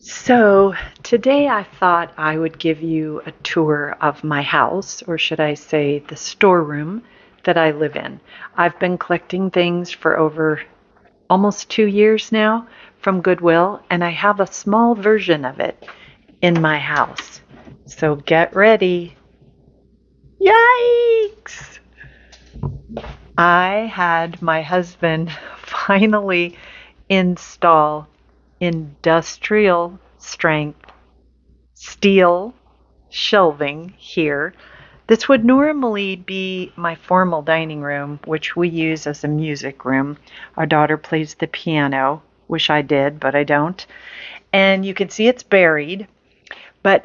So, today I thought I would give you a tour of my house, or should I say the storeroom that I live in. I've been collecting things for over almost 2 years now from Goodwill, and I have a small version of it in my house. So, get ready. Yikes! I had my husband finally install industrial strength steel shelving here. This would normally be my formal dining room, which we use as a music room. Our daughter plays the piano. Wish I did, but I don't. And you can see it's buried. But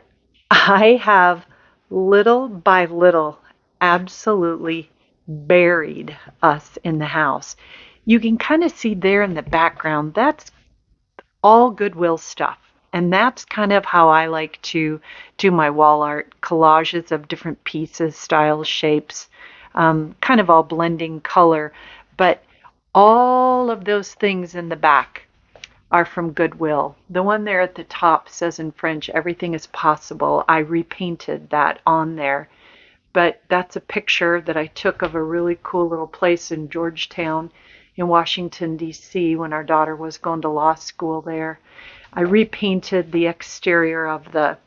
I have little by little absolutely buried us in the house. You can kind of see there in the background, that's all Goodwill stuff. And that's kind of how I like to do my wall art collages of different pieces, styles, shapes, kind of all blending color. But all of those things in the back are from Goodwill. The one there at the top says in French, everything is possible. I repainted that on there. But that's a picture that I took of a really cool little place in Georgetown in Washington, D.C. when our daughter was going to law school there. I repainted the exterior of the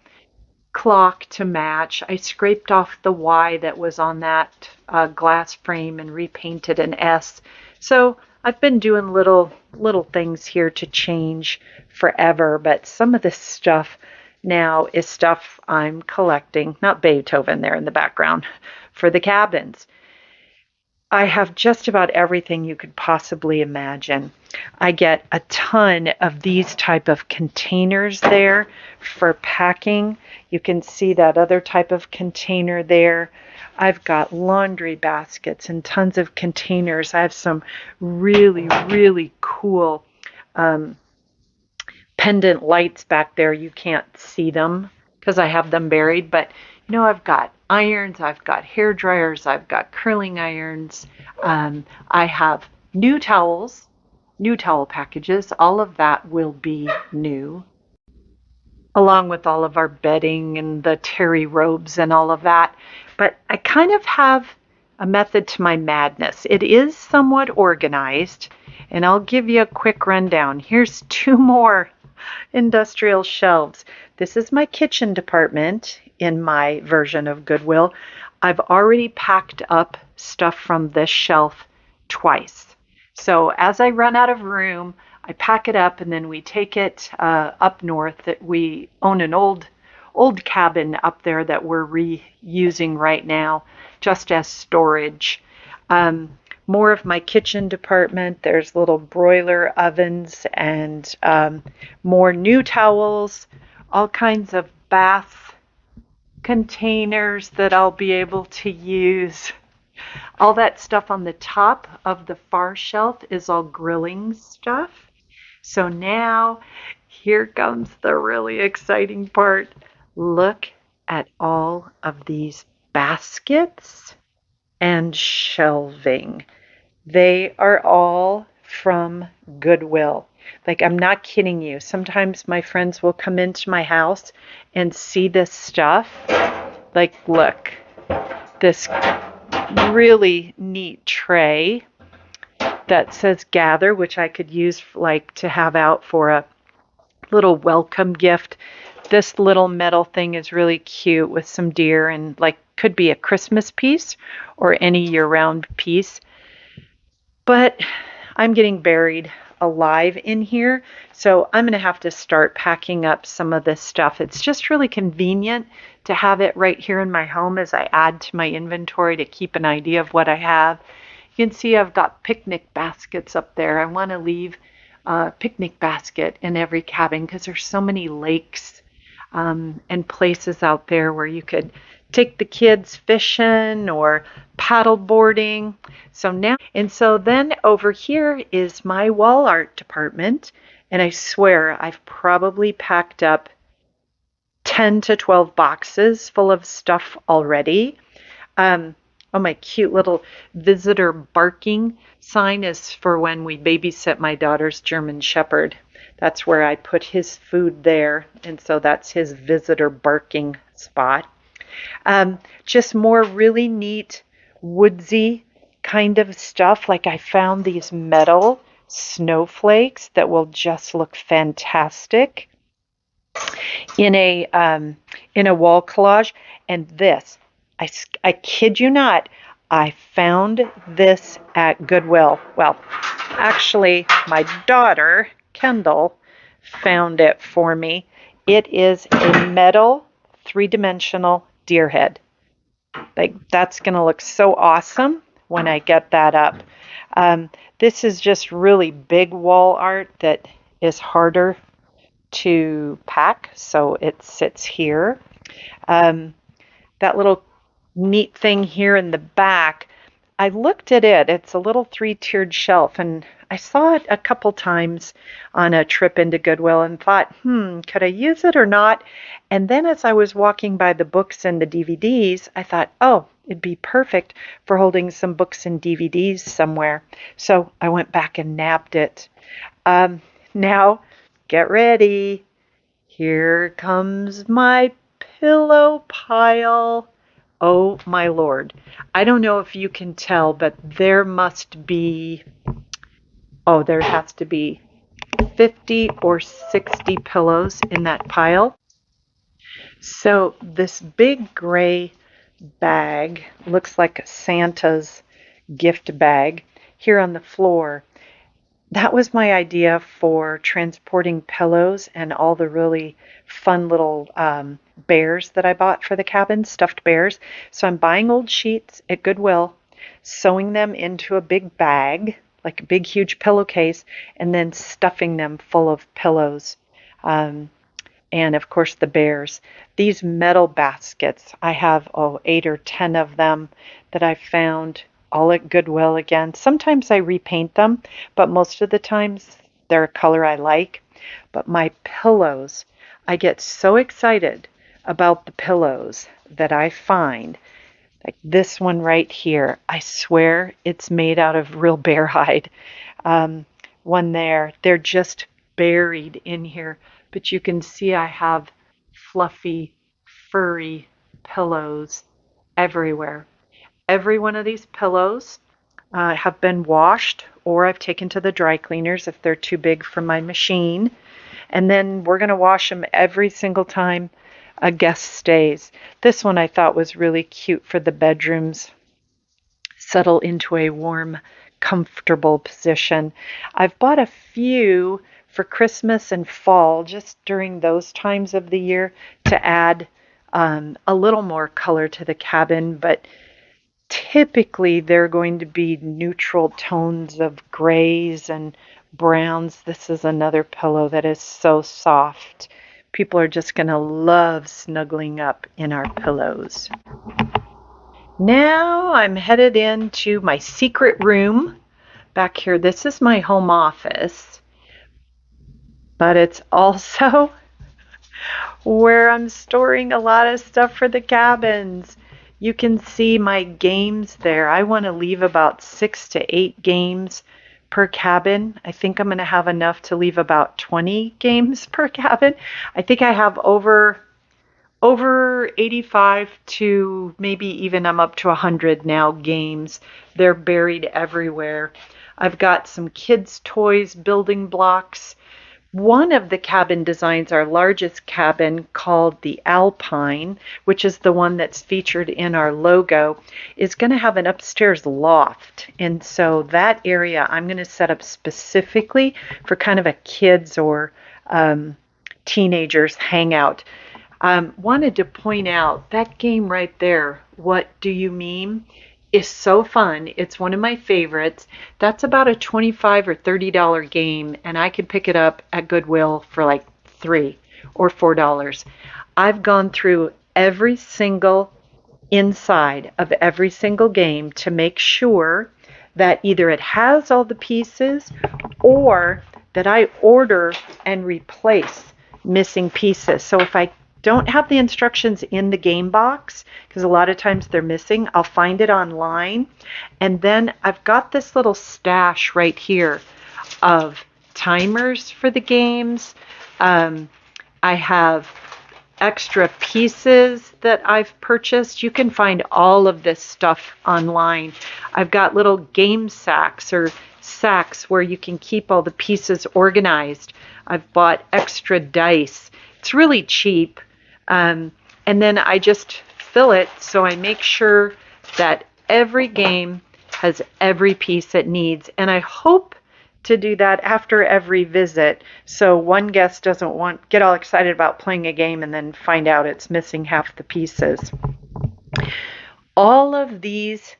clock to match. I scraped off the Y that was on that glass frame and repainted an S. So I've been doing little things here to change forever, but some of this stuff now is stuff I'm collecting, not Beethoven there in the background, for the cabins. I have just about everything you could possibly imagine. I get a ton of these type of containers there for packing. You can see that other type of container there. I've got laundry baskets and tons of containers. I have some really cool pendant lights back there. You can't see them because I have them buried, but I've got irons, I've got hair dryers, I've got curling irons. I have new towels, new towel packages. All of that will be new, along with all of our bedding and the terry robes and all of that. But I kind of have a method to my madness. It is somewhat organized, and I'll give you a quick rundown. Here's two more industrial shelves. This is my kitchen department in my version of Goodwill. I've already packed up stuff from this shelf twice. So as I run out of room, I pack it up and then we take it up north. That we own an old cabin up there that we're reusing right now just as storage. More of my kitchen department. There's little broiler ovens and more new towels, all kinds of bath containers that I'll be able to use. All that stuff on the top of the far shelf is all grilling stuff. So now here comes the really exciting part. Look at all of these baskets and shelving. They are all from Goodwill. Like, I'm not kidding you. Sometimes my friends will come into my house and see this stuff. Like, look, this really neat tray that says gather, which I could use like to have out for a little welcome gift. This little metal thing is really cute with some deer and like could be a Christmas piece or any year-round piece. But I'm getting buried alive in here, so I'm going to have to start packing up some of this stuff. It's just really convenient to have it right here in my home as I add to my inventory to keep an idea of what I have. You can see I've got picnic baskets up there. I want to leave a picnic basket in every cabin because there's so many lakes and places out there where you could take the kids fishing or paddle boarding. So then over here is my wall art department, and I swear I've probably packed up 10 to 12 boxes full of stuff already. Oh, my cute little visitor barking sign is for when we babysit my daughter's German Shepherd. That's where I put his food there, and so that's his visitor barking spot. Just more really neat woodsy kind of stuff. Like I found these metal snowflakes that will just look fantastic in a wall collage. And this, I kid you not, I found this at Goodwill. Well, actually, my daughter, Kendall, found it for me. It is a metal three-dimensional deer head. Like that's going to look so awesome when I get that up. This is just really big wall art that is harder to pack, so it sits here. That little neat thing here in the back, I looked at it. It's a little three-tiered shelf, and I saw it a couple times on a trip into Goodwill and thought, could I use it or not? And then as I was walking by the books and the DVDs, I thought, oh, it'd be perfect for holding some books and DVDs somewhere. So I went back and nabbed it. Now, get ready. Here comes my pillow pile. Oh my Lord. I don't know if you can tell, but there has to be 50 or 60 pillows in that pile. So this big gray bag looks like Santa's gift bag here on the floor. That was my idea for transporting pillows and all the really fun little bears that I bought for the cabin, stuffed bears. So I'm buying old sheets at Goodwill, sewing them into a big bag, like a big, huge pillowcase, and then stuffing them full of pillows. And of course the bears. These metal baskets, I have 8 or 10 of them that I found all at Goodwill again. Sometimes I repaint them, but most of the times they're a color I like. But my pillows, I get so excited about the pillows that I find. Like this one right here, I swear it's made out of real bear hide. One there, they're just buried in here. But you can see I have fluffy, furry pillows everywhere. Every one of these pillows have been washed, or I've taken to the dry cleaners if they're too big for my machine. And then we're going to wash them every single time a guest stays. This one I thought was really cute for the bedrooms. Settle into a warm, comfortable position. I've bought a few for Christmas and fall, just during those times of the year, to add a little more color to the cabin, but typically they're going to be neutral tones of grays and browns. This is another pillow that is so soft. People are just going to love snuggling up in our pillows. Now I'm headed into my secret room back here. This is my home office, but it's also where I'm storing a lot of stuff for the cabins. You can see my games there. I want to leave about 6 to 8 games per cabin. I think I'm going to have enough to leave about 20 games per cabin. I think I have over 85 to maybe even I'm up to 100 now games. They're buried everywhere. I've got some kids' toys, building blocks. One of the cabin designs, our largest cabin called the Alpine, which is the one that's featured in our logo, is going to have an upstairs loft. And so that area I'm going to set up specifically for kind of a kids or teenagers hangout. Wanted to point out that game right there, What Do You Meme, is so fun. It's one of my favorites. That's about a $25 or $30 game, and I could pick it up at Goodwill for like $3 or $4. I've gone through every single inside of every single game to make sure that either it has all the pieces or that I order and replace missing pieces. So if I don't have the instructions in the game box, because a lot of times they're missing, I'll find it online. And then I've got this little stash right here of timers for the games. I have extra pieces that I've purchased. You can find all of this stuff online. I've got little game sacks or sacks where you can keep all the pieces organized. I've bought extra dice. It's really cheap. And then I just fill it so I make sure that every game has every piece it needs. And I hope to do that after every visit, so one guest doesn't get all excited about playing a game and then find out it's missing half the pieces. All of these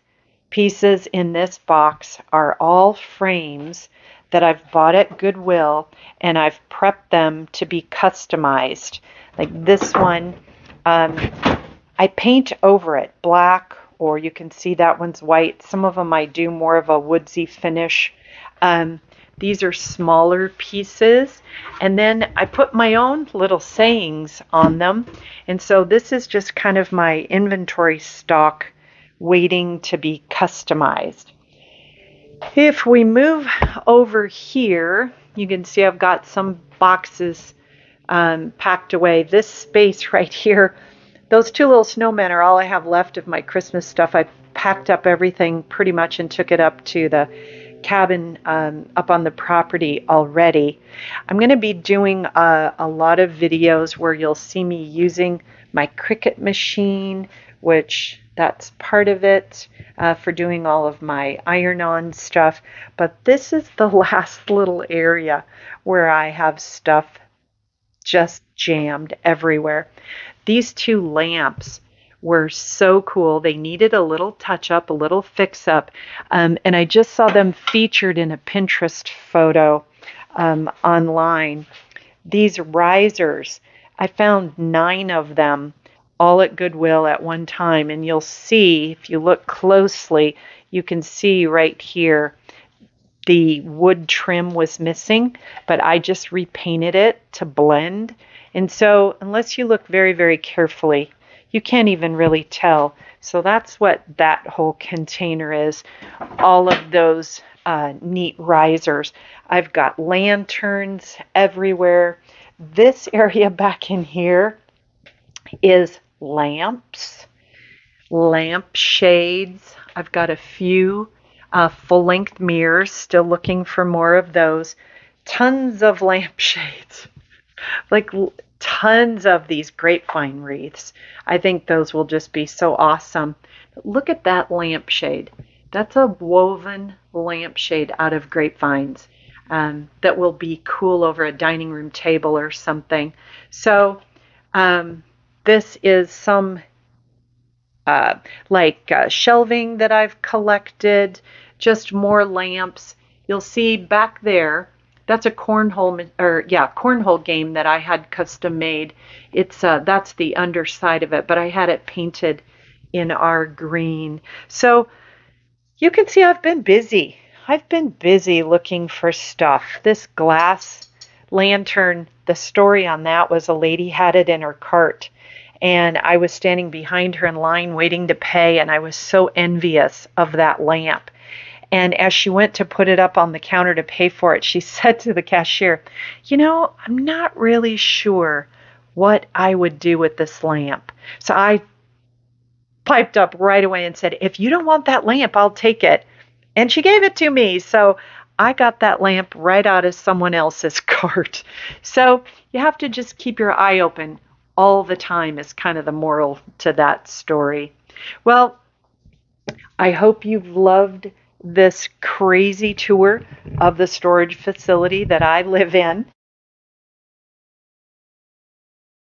pieces in this box are all frames that I've bought at Goodwill, and I've prepped them to be customized. Like this one, I paint over it black, or you can see that one's white. Some of them I do more of a woodsy finish. These are smaller pieces, and then I put my own little sayings on them, and so this is just kind of my inventory stock waiting to be customized. If we move over here, you can see I've got some boxes packed away. This space right here, those two little snowmen are all I have left of my Christmas stuff. I packed up everything pretty much and took it up to the cabin up on the property already. I'm going to be doing a lot of videos where you'll see me using my Cricut machine, which that's part of it for doing all of my iron-on stuff. But this is the last little area where I have stuff just jammed everywhere. These two lamps were so cool. They needed a little touch up, a little fix up. And I just saw them featured in a Pinterest photo online. These risers, I found 9 of them all at Goodwill at one time. And you'll see, if you look closely, you can see right here, the wood trim was missing, but I just repainted it to blend. And so unless you look very, very carefully, you can't even really tell. So that's what that whole container is. All of those neat risers. I've got lanterns everywhere. This area back in here is lamps, lamp shades. I've got a few full-length mirrors, still looking for more of those. Tons of lampshades. Like tons of these grapevine wreaths. I think those will just be so awesome. Look at that lampshade. That's a woven lampshade out of grapevines that will be cool over a dining room table or something. So this is some shelving that I've collected, just more lamps. You'll see back there, that's a cornhole game that I had custom made. It's that's the underside of it, but I had it painted in our green. So you can see I've been busy. I've been busy looking for stuff. This glass lantern, the story on that was a lady had it in her cart, and I was standing behind her in line waiting to pay, and I was so envious of that lamp. And as she went to put it up on the counter to pay for it, she said to the cashier, "You know, I'm not really sure what I would do with this lamp." So I piped up right away and said, "If you don't want that lamp, I'll take it." And she gave it to me. So I got that lamp right out of someone else's cart. So you have to just keep your eye open all the time is kind of the moral to that story. Well, I hope you've loved this crazy tour of the storage facility that I live in.